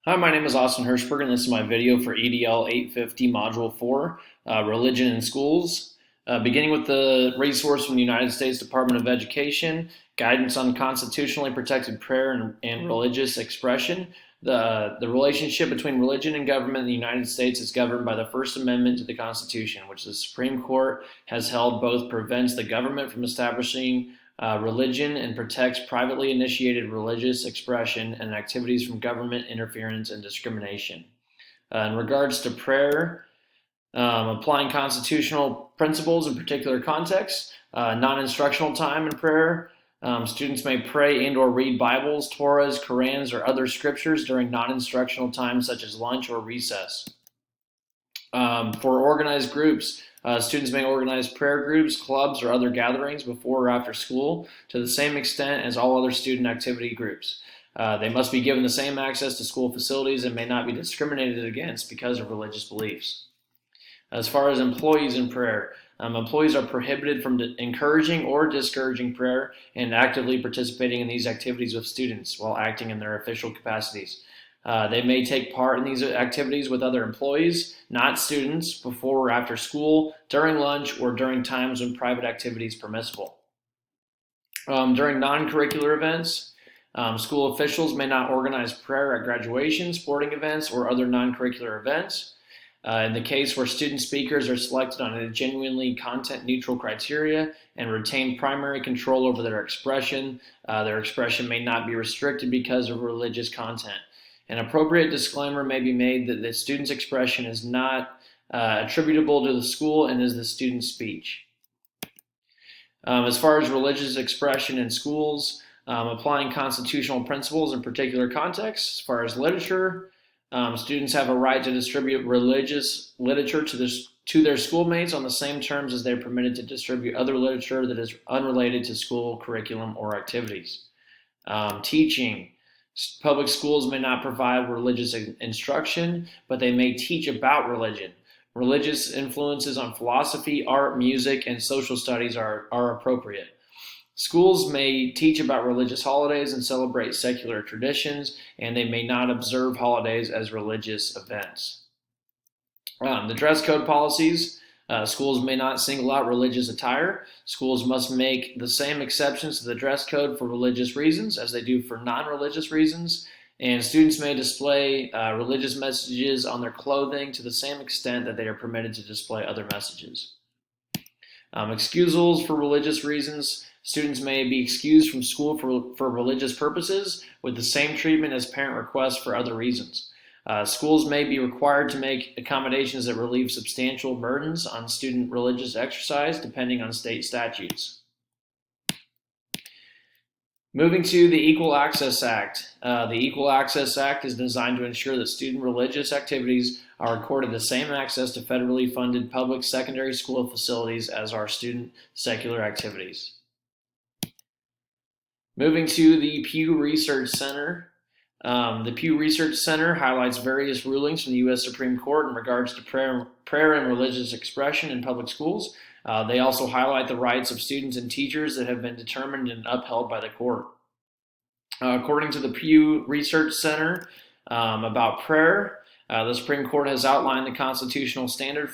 Hi, my name is Austin Hirschberg, and this is my video for EDL 850 Module 4, Religion in Schools. Beginning with the resource from the United States Department of Education, Guidance on Constitutionally Protected Prayer and Religious Expression. The relationship between religion and government in the United States is governed by the First Amendment to the Constitution, which the Supreme Court has held both prevents the government from establishing religion and protects privately initiated religious expression and activities from government interference and discrimination. In regards to prayer, applying constitutional principles in particular contexts, non-instructional time in prayer. Students may pray and or read Bibles, Torahs, Korans, or other scriptures during non-instructional times such as lunch or recess. For organized groups, students may organize prayer groups, clubs, or other gatherings before or after school to the same extent as all other student activity groups. They must be given the same access to school facilities and may not be discriminated against because of religious beliefs. As far as employees in prayer, employees are prohibited from encouraging or discouraging prayer and actively participating in these activities with students while acting in their official capacities. They may take part in these activities with other employees, not students, before or after school, during lunch, or during times when private activity is permissible. During non-curricular events, school officials may not organize prayer at graduation, sporting events, or other non-curricular events. In the case where student speakers are selected on a genuinely content-neutral criteria and retain primary control over their expression may not be restricted because of religious content. An appropriate disclaimer may be made that the student's expression is not attributable to the school and is the student's speech. As far as religious expression in schools, applying constitutional principles in particular contexts. As far as literature, students have a right to distribute religious literature to their schoolmates on the same terms as they're permitted to distribute other literature that is unrelated to school curriculum or activities. Teaching. Public schools may not provide religious instruction, but they may teach about religion. Religious influences on philosophy, art, music, and social studies are appropriate. Schools may teach about religious holidays and celebrate secular traditions, and they may not observe holidays as religious events. The dress code policies. Schools may not single out religious attire. Schools must make the same exceptions to the dress code for religious reasons as they do for non-religious reasons. And students may display religious messages on their clothing to the same extent that they are permitted to display other messages. Excusals for religious reasons. Students may be excused from school for religious purposes with the same treatment as parent requests for other reasons. Schools may be required to make accommodations that relieve substantial burdens on student religious exercise, depending on state statutes. Moving to the Equal Access Act. The Equal Access Act is designed to ensure that student religious activities are accorded the same access to federally funded public secondary school facilities as are student secular activities. Moving to the Pew Research Center. The Pew Research Center highlights various rulings from the U.S. Supreme Court in regards to prayer and religious expression in public schools. They also highlight the rights of students and teachers that have been determined and upheld by the court. According to the Pew Research Center about prayer, the Supreme Court has outlined the constitutional standard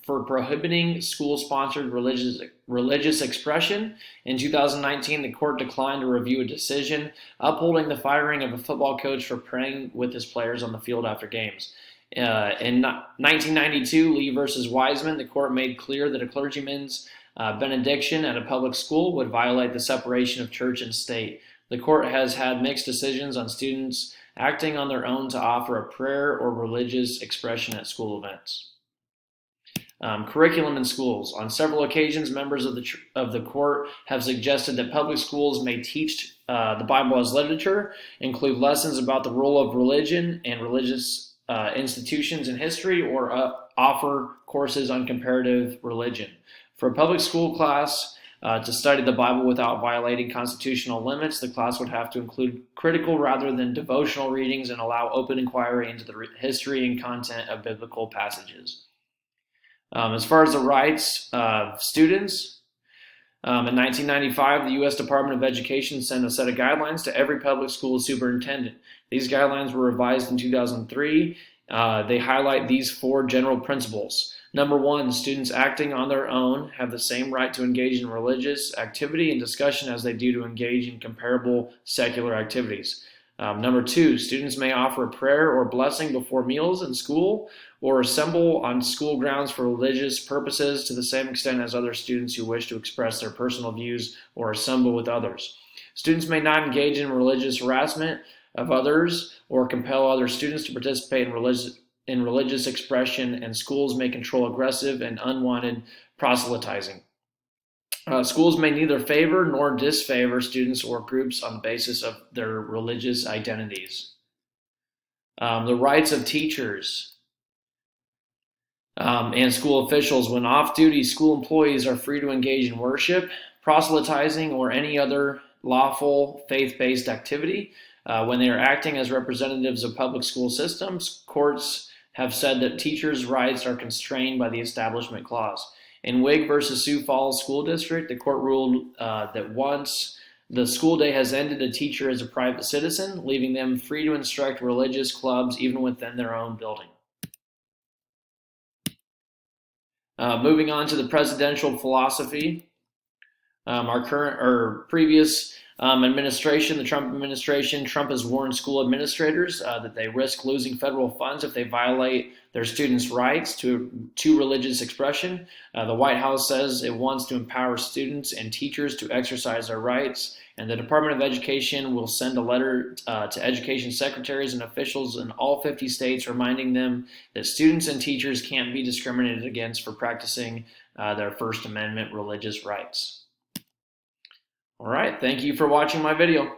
for prohibiting school-sponsored religious expression. In 2019, the court declined to review a decision upholding the firing of a football coach for praying with his players on the field after games. In 1992, Lee versus Wiseman, the court made clear that a clergyman's benediction at a public school would violate the separation of church and state. The court has had mixed decisions on students acting on their own to offer a prayer or religious expression at school events. Curriculum in schools. On several occasions, members of the court have suggested that public schools may teach the Bible as literature, include lessons about the role of religion and religious institutions in history, or offer courses on comparative religion. For a public school class, to study the Bible without violating constitutional limits, the class would have to include critical rather than devotional readings and allow open inquiry into the history and content of biblical passages. As far as the rights of students, In 1995, the U.S. Department of Education sent a set of guidelines to every public school superintendent. These guidelines were revised in 2003. They highlight these 4 general principles. Number 1, students acting on their own have the same right to engage in religious activity and discussion as they do to engage in comparable secular activities. Number 2, students may offer a prayer or blessing before meals in school or assemble on school grounds for religious purposes to the same extent as other students who wish to express their personal views or assemble with others. Students may not engage in religious harassment of others or compel other students to participate in religious expression, and schools may control aggressive and unwanted proselytizing. Schools may neither favor nor disfavor students or groups on the basis of their religious identities. The rights of teachers and school officials. When off-duty, school employees are free to engage in worship, proselytizing, or any other lawful faith-based activity. When they are acting as representatives of public school systems, courts have said that teachers' rights are constrained by the Establishment Clause. In Wig versus Sioux Falls School District, the court ruled that once the school day has ended, a teacher is a private citizen, leaving them free to instruct religious clubs even within their own building. Moving on to the presidential philosophy, our current or previous administration, the Trump administration, Trump has warned school administrators that they risk losing federal funds if they violate their students' rights to religious expression. The White House says it wants to empower students and teachers to exercise their rights, and the Department of Education will send a letter to education secretaries and officials in all 50 states reminding them that students and teachers can't be discriminated against for practicing their First Amendment religious rights. All right, thank you for watching my video.